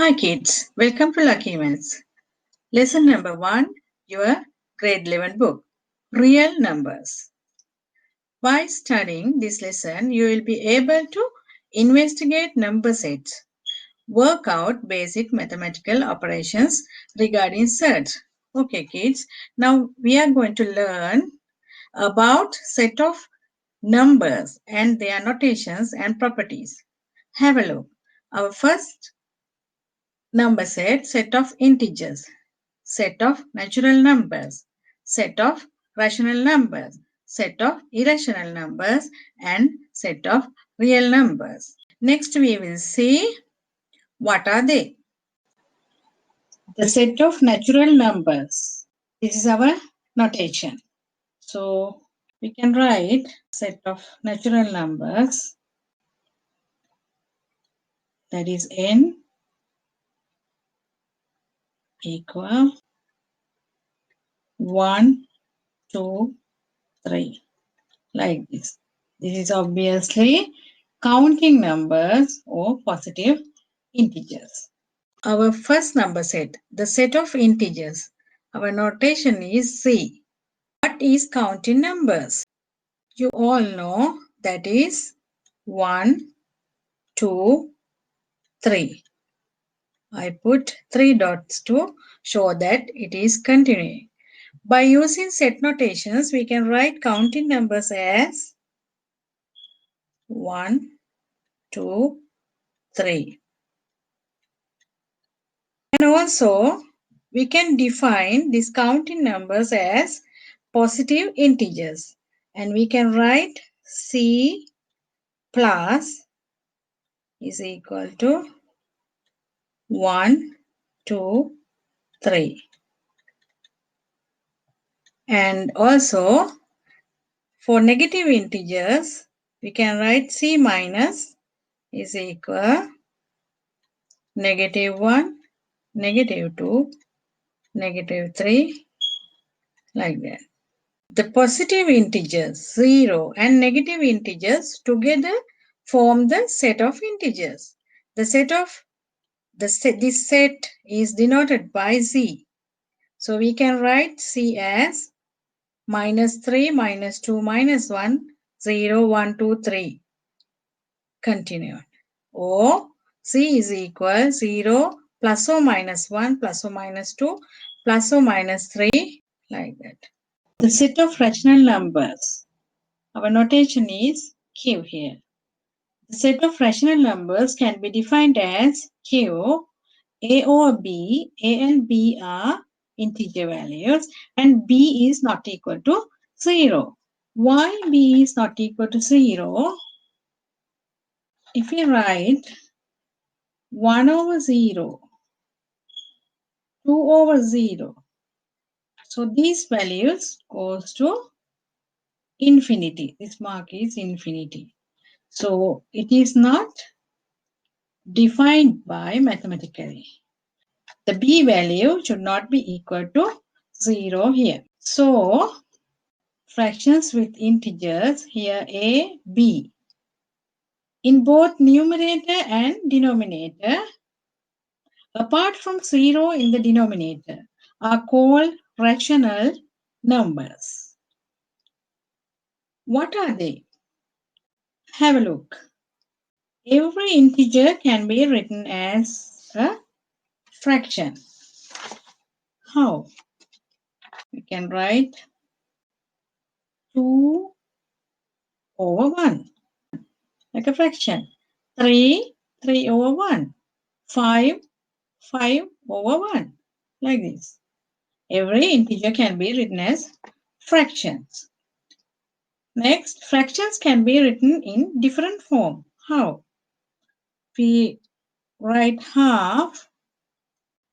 Hi kids, welcome to Lucky Events. Lesson number 1, your grade 11 book, Real Numbers. By studying this lesson, you will be able to investigate number sets, work out basic mathematical operations regarding sets. Okay kids, now we are going to learn about set of numbers and their notations and properties. Have a look. Our first number set of integers, set of natural numbers, set of rational numbers, set of irrational numbers, and set of real numbers. Next, we will see what are they. The set of natural numbers. This is our notation. So, we can write set of natural numbers, that is n equal 1, 2, 3, like this. This is obviously counting numbers or positive integers. Our first number set, the set of integers. Our notation is C. What is counting numbers? You all know that is 1, 2, 3. I put 3 dots to show that it is continuing. By using set notations, we can write counting numbers as 1, 2, 3. And also, we can define these counting numbers as positive integers. And we can write C plus is equal to 1, 2, 3. And also, for negative integers, we can write C minus is equal -1, -2, -3, like that. The positive integers 0 and negative integers together form the set of integers. This set is denoted by Z. So we can write C as -3, -2, -1, 0, 1, 2, 3. Continued. Or C is equal 0 plus or minus 1 plus or minus 2 plus or minus 3, like that. The set of rational numbers. Our notation is Q here. The set of rational numbers can be defined as Q, A or B. A and B are integer values and B is not equal to 0. Why B is not equal to 0? If we write 1 over 0, 2 over 0, so these values goes to infinity. This mark is infinity. So it is not defined by mathematically. The B value should not be equal to 0 here. So fractions with integers here A, B. In both numerator and denominator, apart from 0 in the denominator, are called rational numbers. What are they? Have a look. Every integer can be written as a fraction. How? We can write 2 over 1 like a fraction. 3, 3 over 1. 5, 5 over 1 like this. Every integer can be written as fractions. Next, fractions can be written in different form. How? We write half.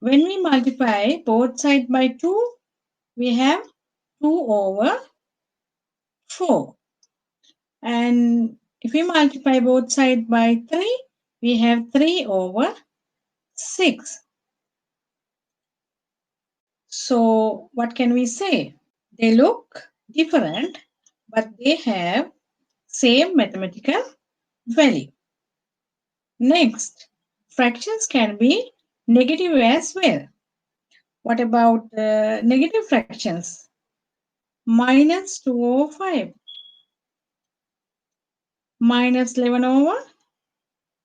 When we multiply both sides by 2, we have 2 over 4. And if we multiply both sides by 3, we have 3 over 6. So what can we say? They look different, but they have same mathematical value. Next, fractions can be negative as well. What about negative fractions? Minus 2 over 5, minus 11 over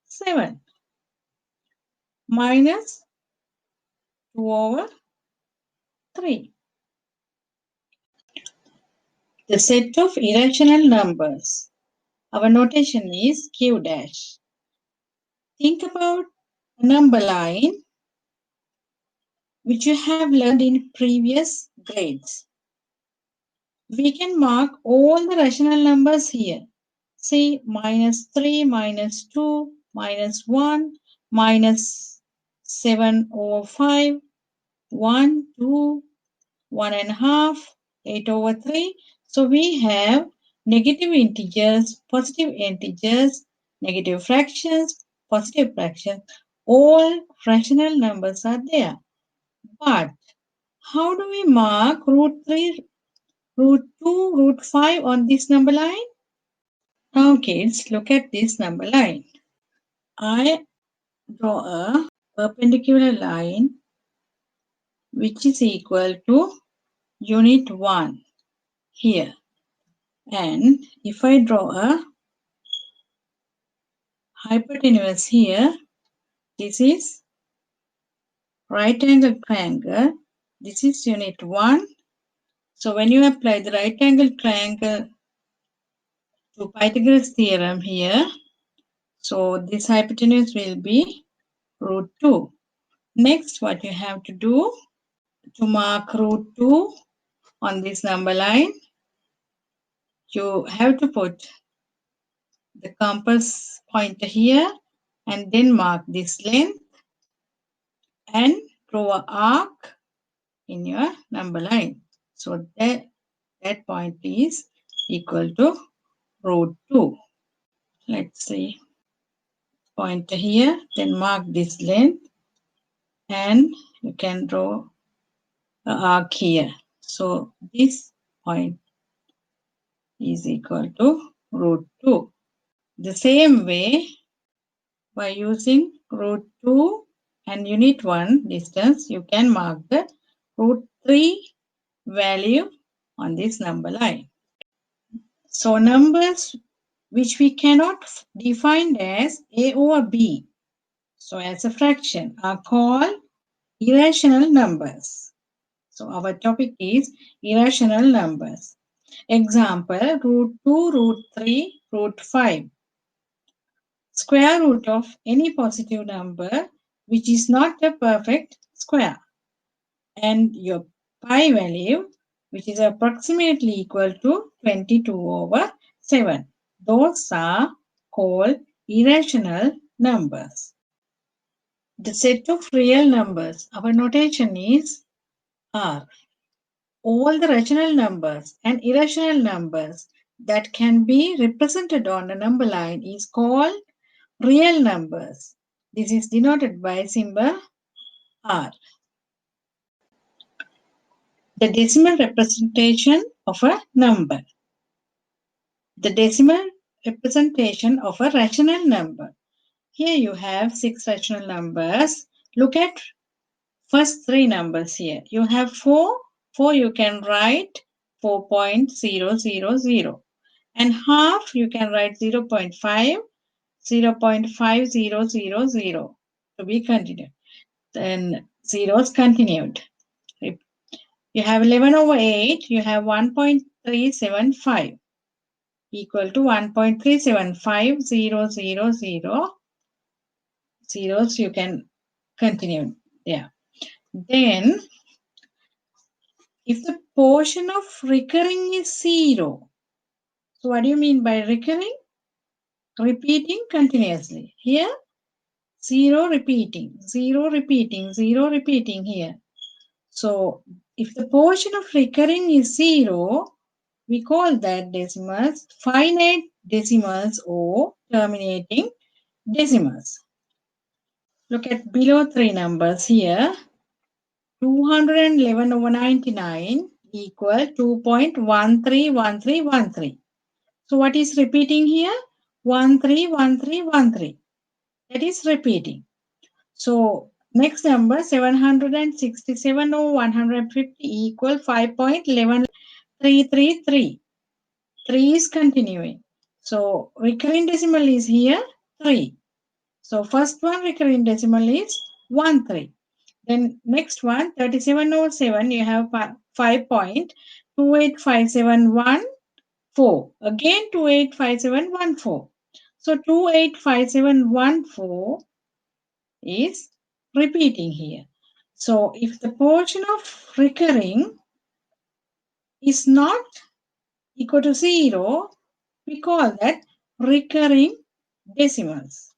7, minus 2 over 3. The set of irrational numbers. Our notation is Q dash. Think about a number line which you have learned in previous grades. We can mark all the rational numbers here. See, minus 3, minus 2, minus 1, minus 7 over 5, 1, 2, 1.5, 8 over 3. So we have negative integers, positive integers, negative fractions, positive fractions. All rational numbers are there. But how do we mark root 3, root 2, root 5 on this number line? Now kids, look at this number line. I draw a perpendicular line which is equal to unit 1 here. And if I draw a hypotenuse here, this is right angle triangle. This is unit 1. So when you apply the right angle triangle to Pythagoras theorem here, so this hypotenuse will be root 2. Next, what you have to do to mark root 2 on this number line, you have to put the compass pointer here and then mark this length and draw an arc in your number line. So that point is equal to root 2. Let's see. Pointer here, then mark this length and you can draw an arc here. So this point is equal to root 2. The same way, by using root 2 and unit 1 distance, you can mark the root 3 value on this number line. So numbers which we cannot define as A or B, so as a fraction, are called irrational numbers. So our topic is irrational numbers. Example, root 2, root 3, root 5. Square root of any positive number which is not a perfect square. And your pi value, which is approximately equal to 22 over 7. Those are called irrational numbers. The set of real numbers, our notation is R. All the rational numbers and irrational numbers that can be represented on a number line is called real numbers. This is denoted by symbol R. The decimal representation of a number. The decimal representation of a rational number. Here you have 6 rational numbers. Look at first 3 numbers here. You have 4. 4 you can write 4.000. And half you can write 0.5, 0.5000 to be continued. Then zeros continued. You have 11 over 8, you have 1.375 equal to 1.375000 zeros you can continue. Yeah. Then if the portion of recurring is 0, so what do you mean by recurring? Repeating continuously. Here 0 repeating, 0 repeating, 0 repeating here. So if the portion of recurring is 0, we call that decimals finite decimals or terminating decimals. Look at below 3 numbers here. 211 over 99 equal 2.131313. So what is repeating here? 131313. That is repeating. So Next number 767 over 150 equal 5.11333. 3 is continuing. So recurring decimal is here 3. So first one recurring decimal is 1 3. Then next one 37 over 7 you have 5.285714. Again 285714. So 285714 is repeating here. So if the portion of recurring is not equal to 0, we call that recurring decimals.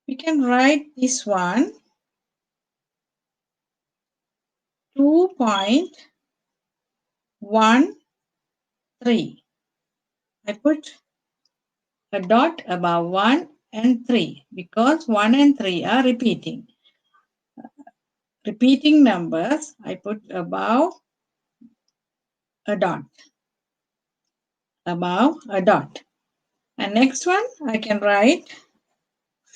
We can write this one 2.13. I put a dot above 1 and 3 because 1 and 3 are repeating. Repeating numbers, I put above a dot. Above a dot. And next one, I can write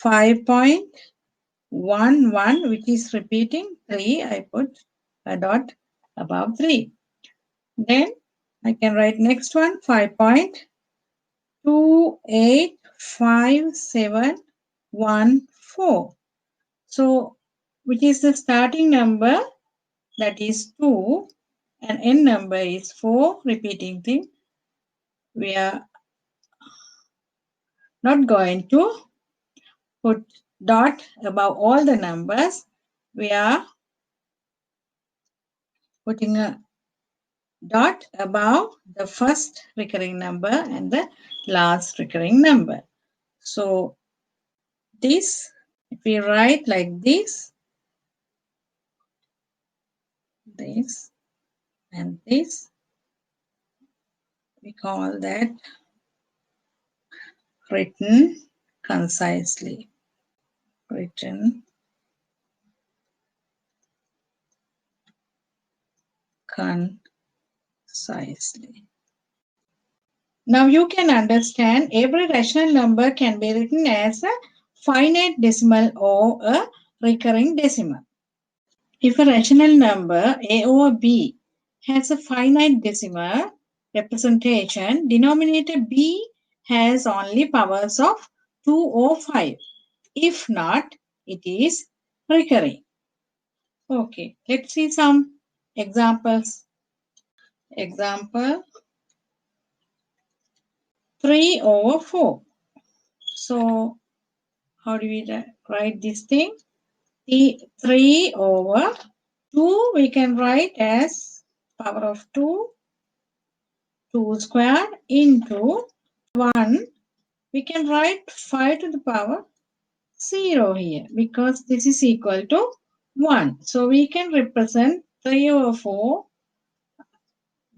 5.11, which is repeating 3. I put a dot above 3. Then I can write next one 5.285714. So, which is the starting number, that is 2, and end number is 4, repeating thing. We are not going to put dot above all the numbers. We are putting a dot above the first recurring number and the last recurring number. So this, if we write like this and this, we call that written concisely. Written concisely. Now you can understand every rational number can be written as a finite decimal or a recurring decimal. If a rational number A or B has a finite decimal representation, denominator B has only powers of 2 or 5. If not, it is recurring. Okay, let's see some examples. Example 3 over 4. So, how do we write this thing? 3 over 2 we can write as power of 2 squared into 1. We can write 5 to the power 0 here because this is equal to 1. So we can represent 3 over 4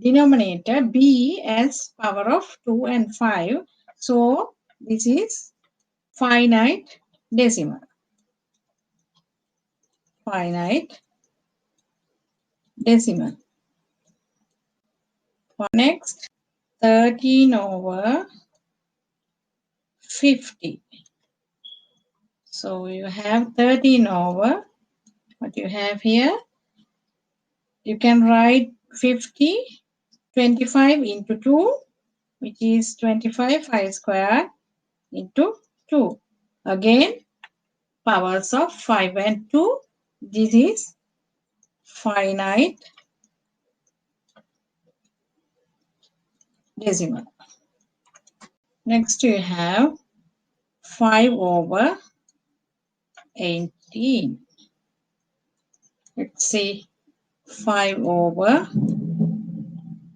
denominator B as power of 2 and 5. So this is finite decimal. Finite decimal. Next, 13 over 50. So you have 13 over, what you have here? You can write 50, 25 into 2, which is 25 5 square into 2. Again, powers of 5 and 2. This is finite decimal. Next you have 5 over 18. Let's see, 5 over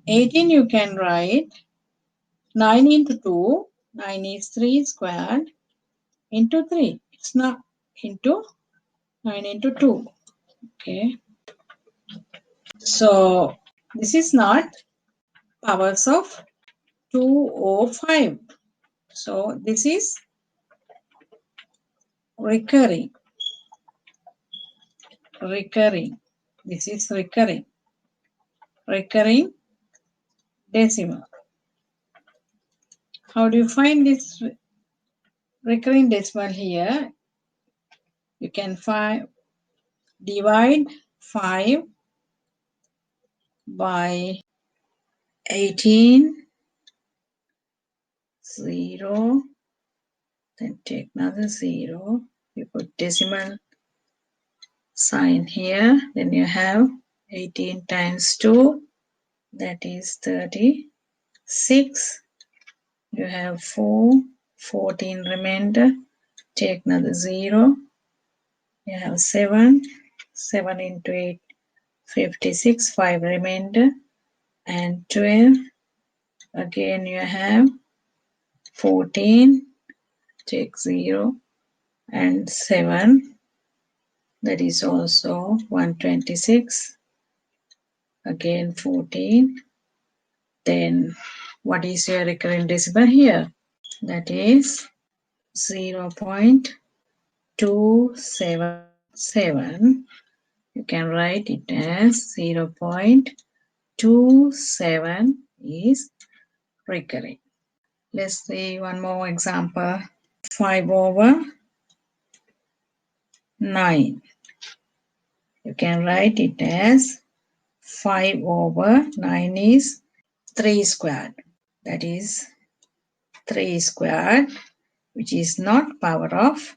18 you can write 9 into 2. 9 is 3 squared into 3. It's not into 9 into 2. Okay. So this is not powers of 2 or 5. So this is recurring. Recurring. This is recurring. Recurring decimal. How do you find this recurring decimal here? You can find divide 5 by 18, 0, then take another 0, you put decimal sign here, then you have 18 times 2, that is 36, you have 4, 14 remainder, take another 0, you have 7, 7 into 8, 56, 5 remainder, and 12, again you have 14, take 0, and 7, that is also 126, again 14, then what is your recurrent decimal here? That is 0.277. You can write it as 0.27 is recurring. Let's see one more example. 5 over 9. You can write it as 5 over 9 is 3 squared. That is 3 squared, which is not power of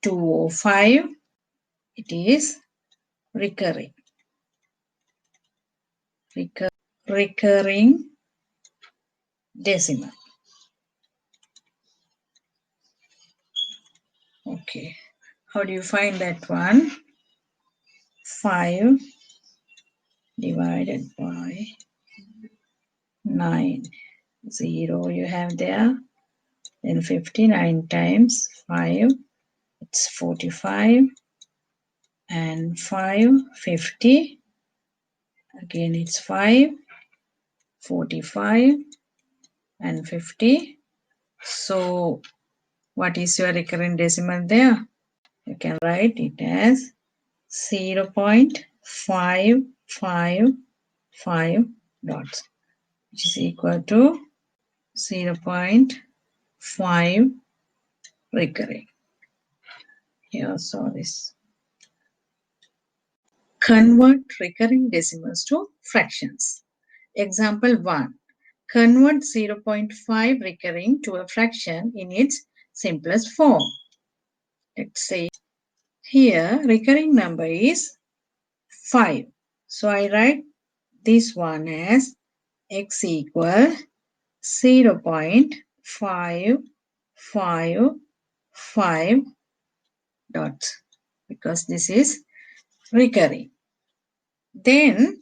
205. It is recurring. Recurring decimal. Okay. How do you find that one? 5 divided by 9. 0 you have there. Then 59 times 5. It's 45. And 5, 50. Again it's 5, 45, and 50. So what is your recurrent decimal there? You can write it as 0.555 dots, which is equal to 0.5 recurring. Here, so this. Convert recurring decimals to fractions. Example 1. Convert 0.5 recurring to a fraction in its simplest form. Let's say here recurring number is 5. So I write this one as x equal 0.555 dots, because this is recurring. Then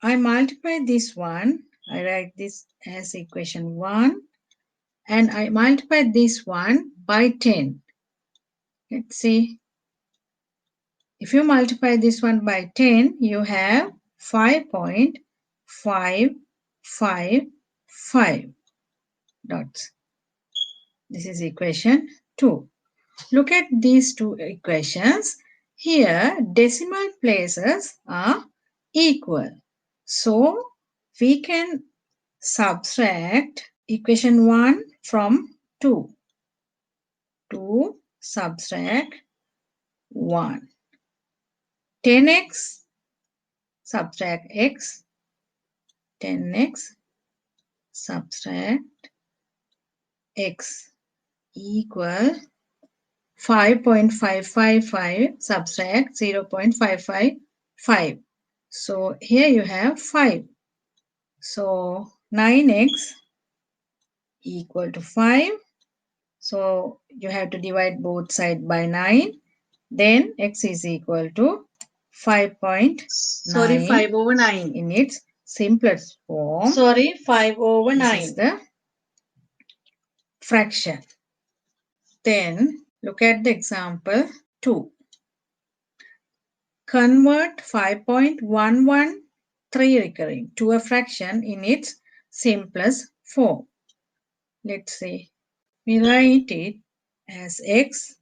I multiply this one. I write this as equation 1, and I multiply this one by 10. Let's see. If you multiply this one by 10, you have 5.555 dots. This is equation 2. Look at these two equations. Here, decimal places are equal. So, we can subtract equation 1 from 2. 2 subtract 1. 10x subtract x. 10x subtract x equal 5.555 subtract 0.555. So here you have 5. So 9x equal to 5. So you have to divide both sides by 9. Then x is equal to 5.9. 5 over 9. In its simplest form. 5 over 9. This is the fraction. Then look at the example 2. Convert 5.113 recurring to a fraction in its simplest form. Let's see. We write it as x.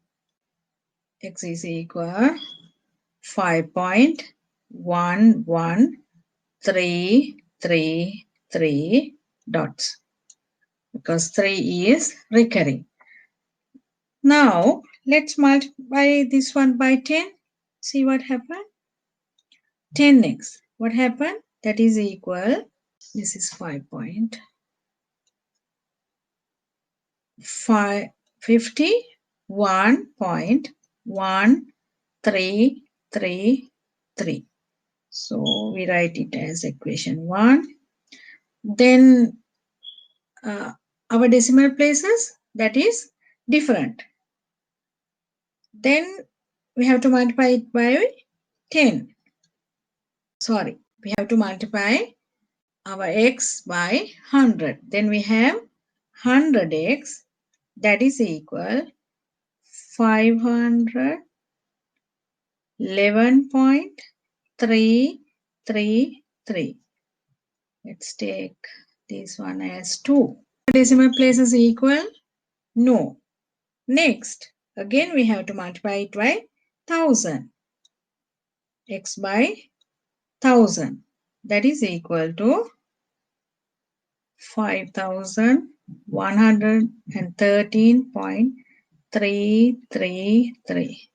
X is equal 5.11333 dots, because 3 is recurring. Now let's multiply this one by 10. See what happens. 10x. What happened? That is equal, this is 51.1333. So we write it as equation 1. Then our decimal places, that is different. Then we have to multiply it by 10. Sorry, we have to multiply our x by 100. Then we have 100x, that is equal 511.333. Let's take this one as 2. Decimal places equal? No. Next, again we have to multiply it by 1000. X by 1000, that is equal to 5113.333.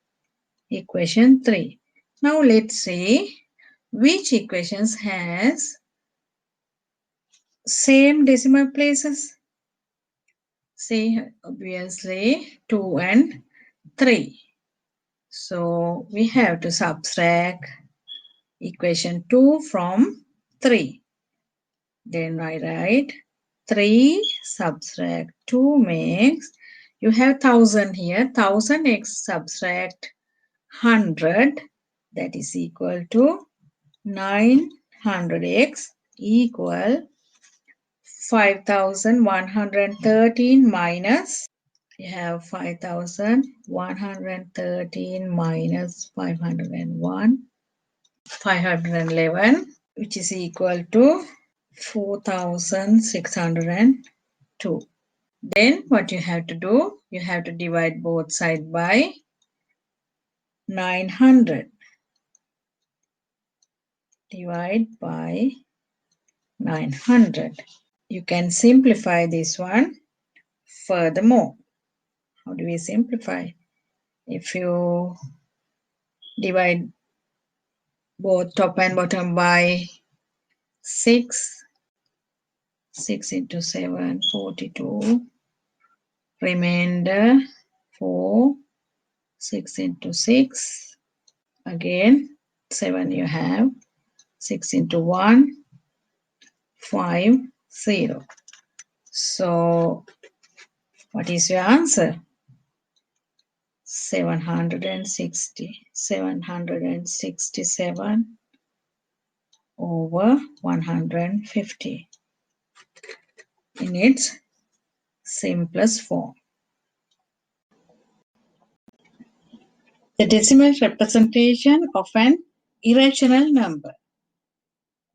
Equation 3. Now let's see which equations has same decimal places. See, obviously 2 and 3. So we have to subtract equation 2 from 3. Then I write 3 subtract 2 makes, you have 1000 here, 1000x subtract 100, that is equal to 900x equal 5113 minus, you have 5113 minus 501, 511, which is equal to 4602. Then what you have to do, you have to divide both sides by 900. Divide by 900. You can simplify this one furthermore. How do we simplify? If you divide both top and bottom by 6, 6 into 7, 42. Remainder 4, 6 into 6. Again 7 you have, 6 into 1, 5, 0. So what is your answer? 767 over 150 in its simplest form. The decimal representation of an irrational number.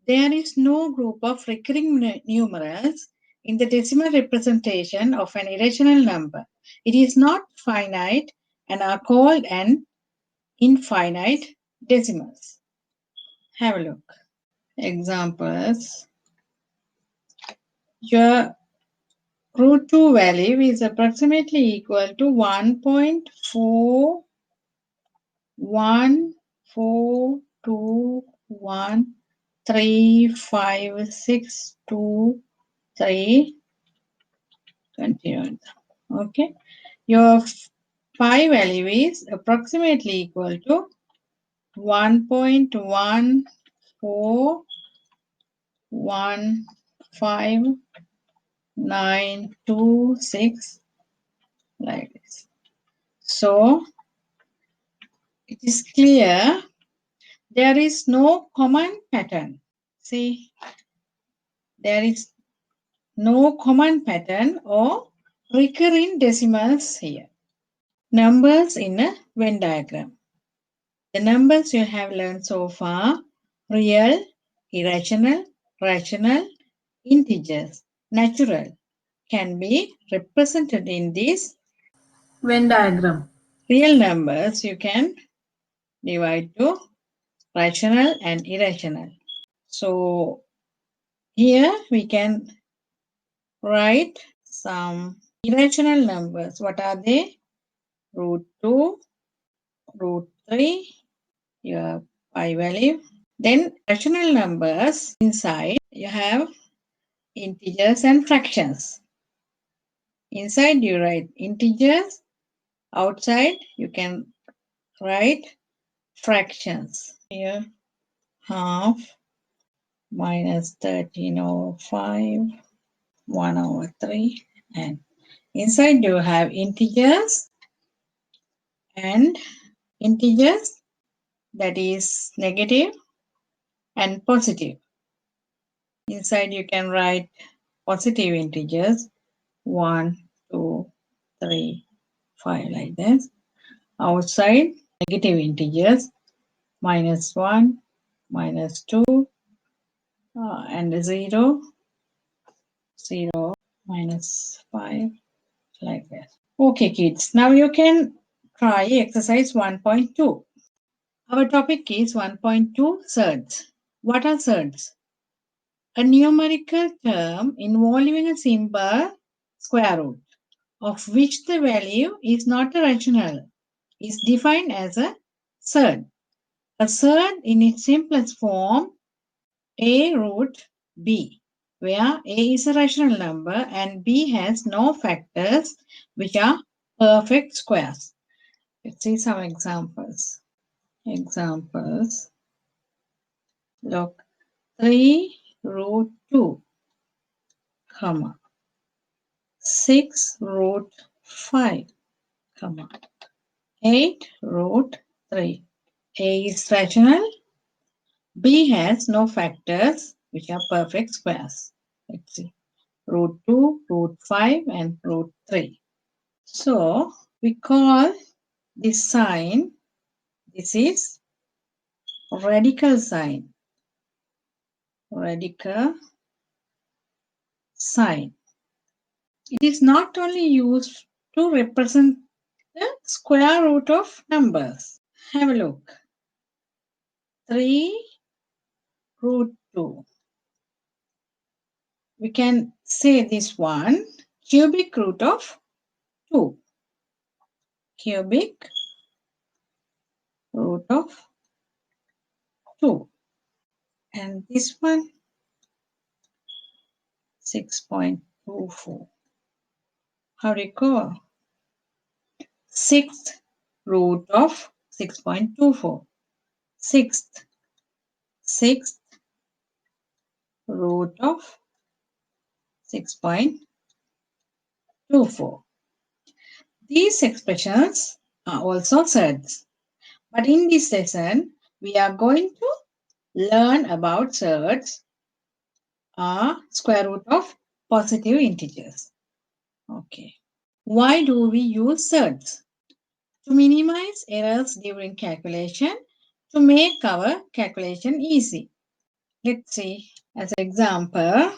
There is no group of recurring numerals in the decimal representation of an irrational number. It is not finite and are called an infinite decimals. Have a look. Examples. Your root 2 value is approximately equal to 1.4142135623. Continue. Okay. Your pi value is approximately equal to 1.1415926, like this. So it is clear there is no common pattern. See, there is no common pattern or recurring decimals here. Numbers in a Venn diagram. The numbers you have learned so far: real, irrational, rational, integers, natural, can be represented in this Venn diagram. real numbers. You can divide to rational and irrational. So here we can write some irrational numbers. What are they? Root 2, root 3, your pi value, Then rational numbers inside you have integers and fractions. Inside you write integers, outside you can write fractions. Here half minus 13 over 5, 1 over 3, and inside you have integers and integers, that is negative and positive. Inside you can write positive integers 1, 2, 3, 5 like this. Outside negative integers minus 1, minus 2, and 0, 0, minus 5 like that. Okay kids, now you can try exercise 1.2. Our topic is 1.2 surds. What are surds? A numerical term involving a simple square root of which the value is not a rational is defined as a surd. A surd in its simplest form a root b, where a is a rational number and b has no factors which are perfect squares. Let's see some examples. Examples. Look, 3 root 2, comma, 6 root 5, comma, 8 root 3. A is rational. B has no factors which are perfect squares. Let's see. Root 2, root 5 and root 3. So we call this sign, this is radical sign. Radical sign. It is not only used to represent the square root of numbers. Have a look. 3 root 2. We can say this one cubic root of 2. Cubic root of 2. And this one 6.24. How do you call? Sixth root of 6.24. Sixth root of 6.24. These expressions are also surds. But in this lesson, we are going to learn about surds are square root of positive integers. Okay. Why do we use surds? To minimize errors during calculation, to make our calculation easy. Let's see as an example.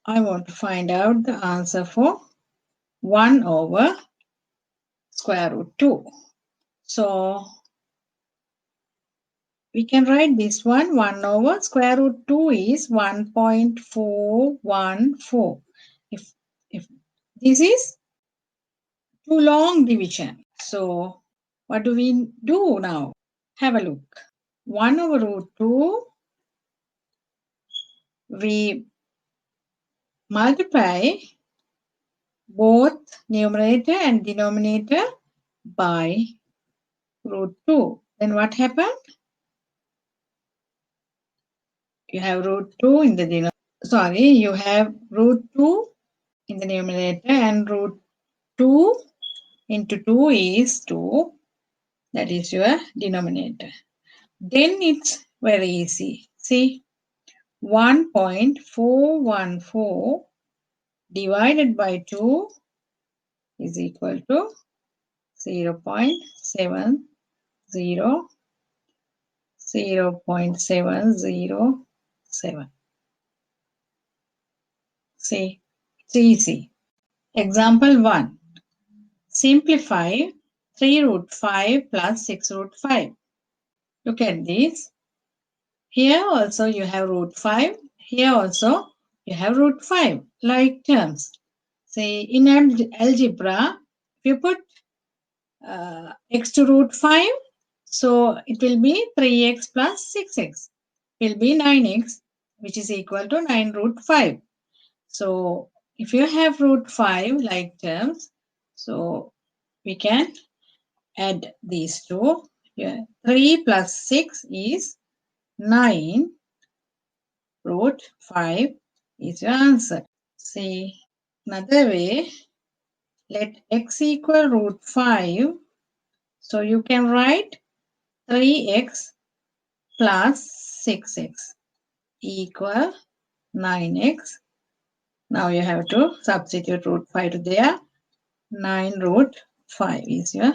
I want to find out the answer for 1 over square root 2. So we can write this one 1 over square root 2 is 1.414. If this is too long division. So what do we do now? Have a look. 1 over root 2, we multiply both numerator and denominator by root 2. Then what happened? You have root 2 in the denominator. Sorry, you have root 2 in the numerator and root 2 into 2 is 2. That is your denominator. Then it's very easy. See, 1.414 divided by 2 is equal to 0.70. 0.707. See, it's easy. Example 1. Simplify 3 root 5 plus 6 root 5. Look at this. Here also you have root 5. Here also you have root 5, like terms. Say in algebra, if you put x to root 5, So it will be 3x plus 6x will be 9x, which is equal to 9 root 5. So if you have root 5 like terms, so we can add these two. Yeah. 3 plus 6 is 9 root 5 is your answer. See, another way, let x equal root 5. So you can write 3x plus 6x equal 9x. Now you have to substitute root 5 to there. 9 root 5 is your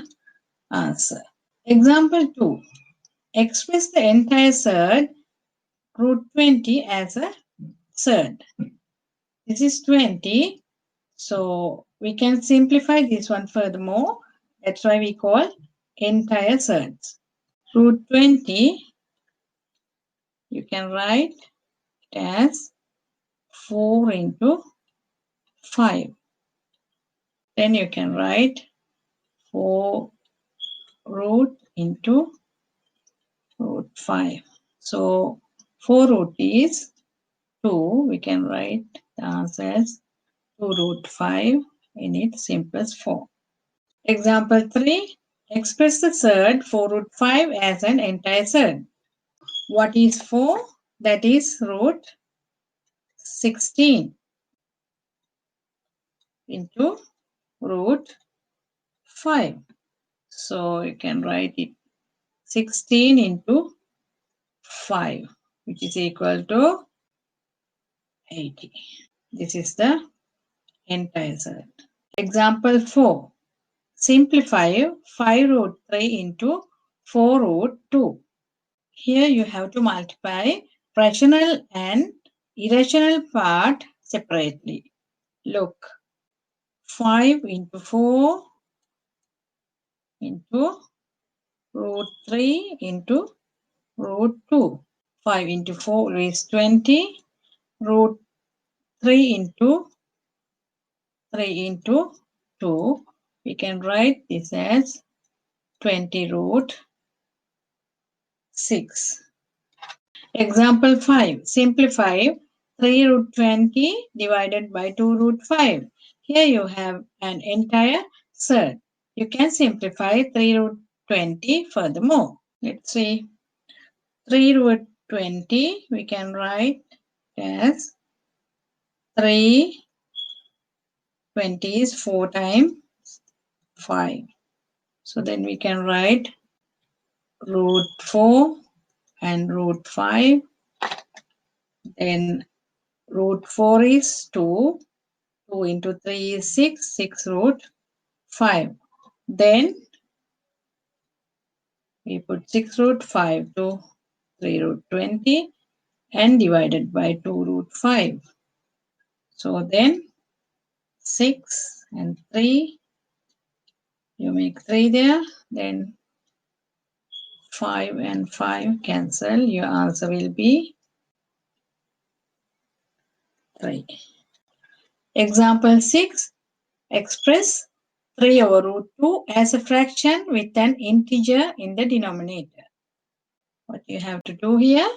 answer. Example 2. Express the entire surd root 20 as a surd. This is 20. So we can simplify this one furthermore. That's why we call entire surds. Root 20, you can write it as 4 into 5. Then you can write 4 root into root 5. So 4 root is 2. We can write the answer as 2 root 5 in its simplest form. Example 3. Express the surd 4 root 5 as an entire surd. What is 4? That is root 16 into root 5. So you can write it 16 into 5, which is equal to 80. This is the entire surd. Example 4. Simplify 5 root 3 into 4 root 2. Here you have to multiply rational and irrational part separately. Look, 5 into 4 into root 3 into root 2. 5 into 4 is 20. Root 3 into 3 into 2. We can write this as 20 root 6. Example 5. Simplify 3 root 20 divided by 2 root 5. Here you have an entire surd. You can simplify 3 root 20 furthermore. Let's see. 3 root 20 we can write as 3 20 is 4 times 5. So then we can write root 4 and root 5. Then root 4 is 2. 2 into 3 is 6. 6 root 5. Then we put 6 root 5 to 3 root 20 and divided by 2 root 5. So then 6 and 3, you make 3 there. Then 5 and 5 cancel. Your answer will be 3. Example 6. Express 3 over root 2 as a fraction with an integer in the denominator. What you have to do here?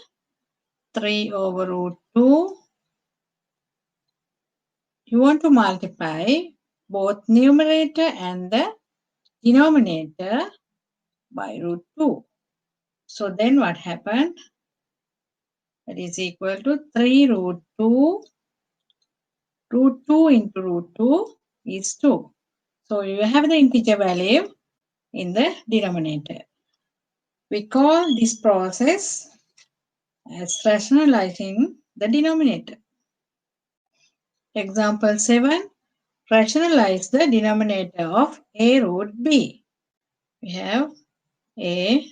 3 over root 2. You want to multiply both numerator and the denominator by root 2. So then what happened? That is equal to 3 root 2. Root 2 into root 2 is 2. So you have the integer value in the denominator. We call this process as rationalizing the denominator. Example 7. Rationalize the denominator of a root b. We have a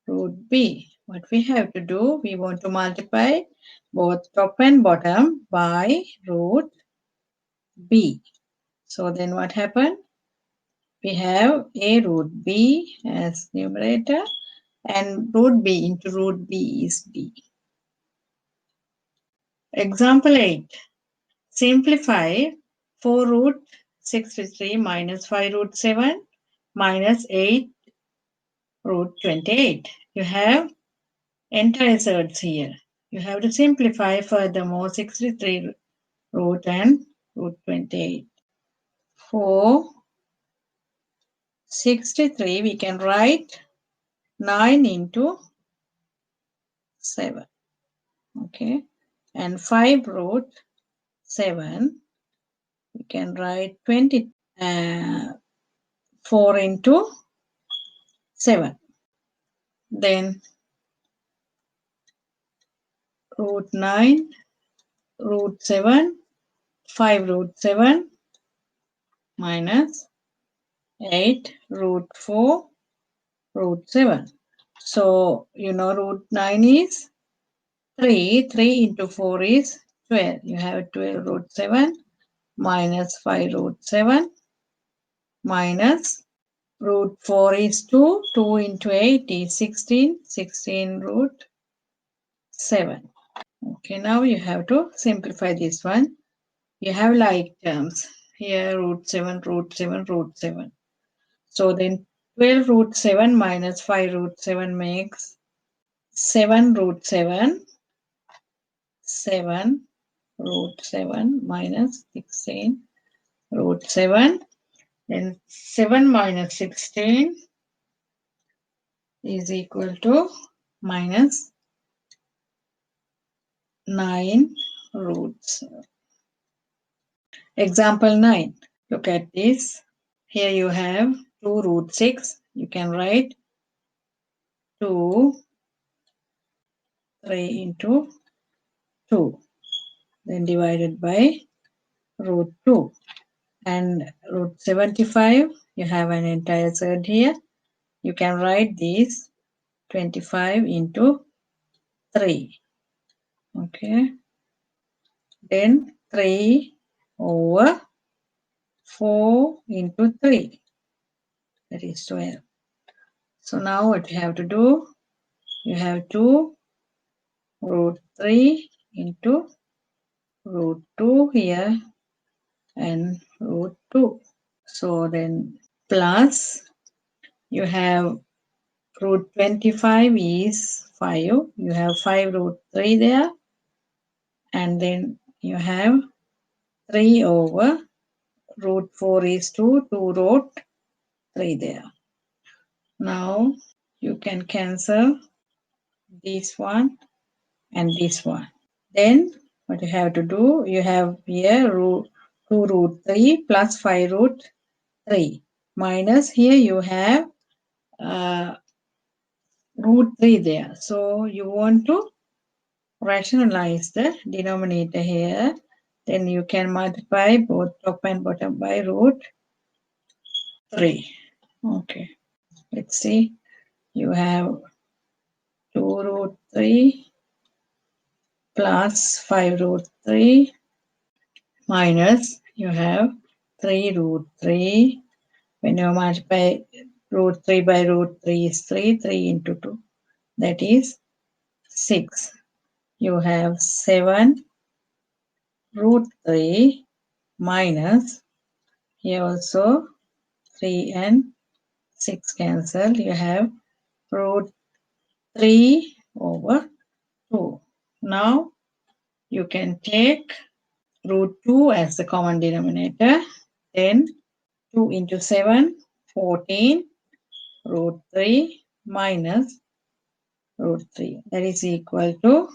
root b. What we have to do, we want to multiply both top and bottom by root b. So then what happened? We have a root b as numerator and root b into root b is b. Example 8. Simplify 4 root 63 minus 5 root 7 minus 8 root 28. You have entire surds here. You have to simplify furthermore 63 root and root 28. For 63 we can write 9 into 7. Okay. And 5 root 7 we can write 4 into 7. Then root 9 root 7 5 root 7 minus 8 root 4 root 7. So, root 9 is 3. 3 into 4 is 12. You have 12 root 7 minus 5 root 7 minus root 4 is 2. 2 into 8 is 16. 16 root 7. Okay, now you have to simplify this one. You have like terms. Here root 7, root 7, root 7. So then 12 root 7 minus 5 root 7 makes 7 root 7. 7 root 7 minus 16 root 7. Then 7 minus 16 is equal to minus 9 roots. Example 9. Look at this. Here you have 2 root 6. You can write 2, 3 into 2. Then divided by root 2. And root 75, you have an entire third here. You can write this 25 into 3. Okay. Then 3 over 4 into 3. That is 12. So now what you have to do, you have to root 3 into root 2 here and root 2. So then plus you have root 25 is 5. You have 5 root 3 there. And then you have 3 over root 4 is 2. 2 root 3 there. Now you can cancel this one and this one. Then what you have to do, you have here 2 root 3 plus 5 root 3 minus here you have root 3 there. So you want to rationalize the denominator here. Then you can multiply both top and bottom by root 3. Okay, let's see. You have 2 root 3 plus 5 root 3 minus you have 3 root 3. When you multiply root 3 by root 3 is 3. 3 into 2. That is 6. You have 7 root 3 minus here also 3 and 6 cancel. You have root 3 over 2. Now you can take root 2 as the common denominator. Then 2 into 7, 14 root 3 minus root 3. That is equal to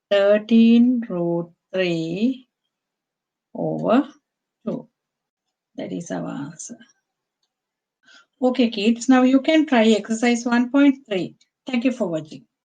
13 root 3 over 2. That is our answer. Okay, kids, now you can try exercise 1.3. Thank you for watching.